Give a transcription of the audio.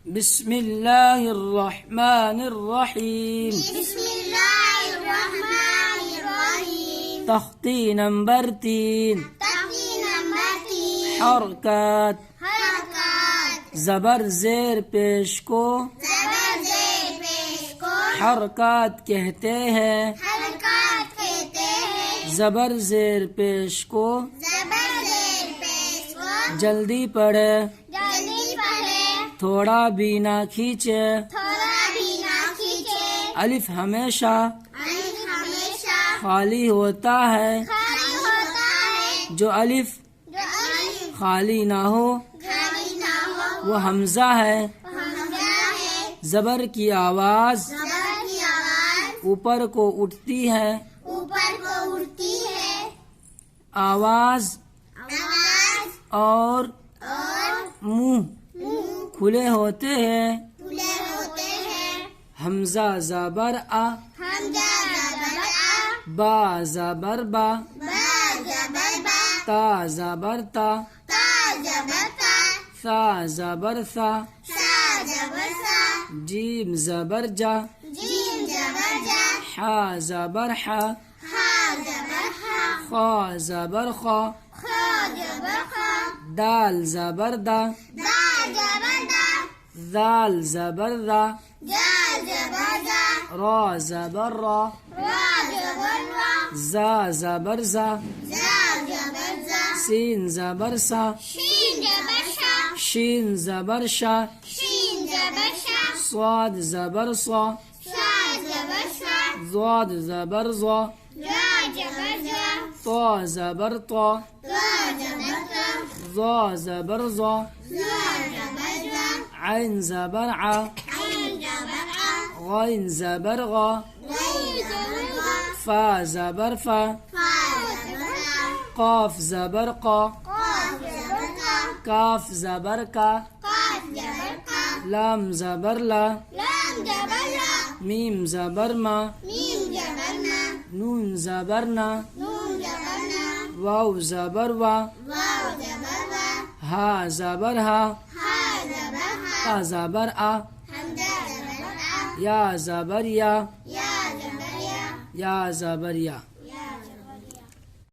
बिस्मिल्लाहिर्रहमानिर्रहीम। बिस्मिल्लाहिर्रहमानिर्रहीम। तख्ती नंबर 3। हरकत। ज़बर ज़ेर पेश को हरकत कहते हैं। ज़बर ज़ेर पेश को जल्दी पढ़े, थोड़ा भी ना खींचे। अलिफ हमेशा खाली होता है। जो अलिफ खाली ना हो वो हमजा है। ज़बर की आवाज ऊपर को उठती है। आवाज और मुंह खुले होते हैं। हमजा ज़बर आ, बा ज़बर बा, ता ज़बर ता, सा ज़बर सा, जीम ज़बर जा, हा ज़बर हा, खा ज़बर खा, दाल ज़बर दा, दाल ज़बर दा, रा ज़बर रा, जा ज़बर जा, सीन ज़बर सा, शीन ज़बर शा, स्वाद ज़बर सा, ज़ाद ज़बर ज़ा, ता ज़बर ता, ज़ा ज़बर ज़ा, عين ज़बर ع, غين ज़बर غا، فا ज़बर فا، قاف ज़बर قا، काफ ज़बर का, लाम ज़बर ला, मीम ज़बर मा, नून ज़बर ना, वाव ज़बर वा, हा ज़बर हा, ता ज़बर आ, या ज़बर या, या ज़बर या।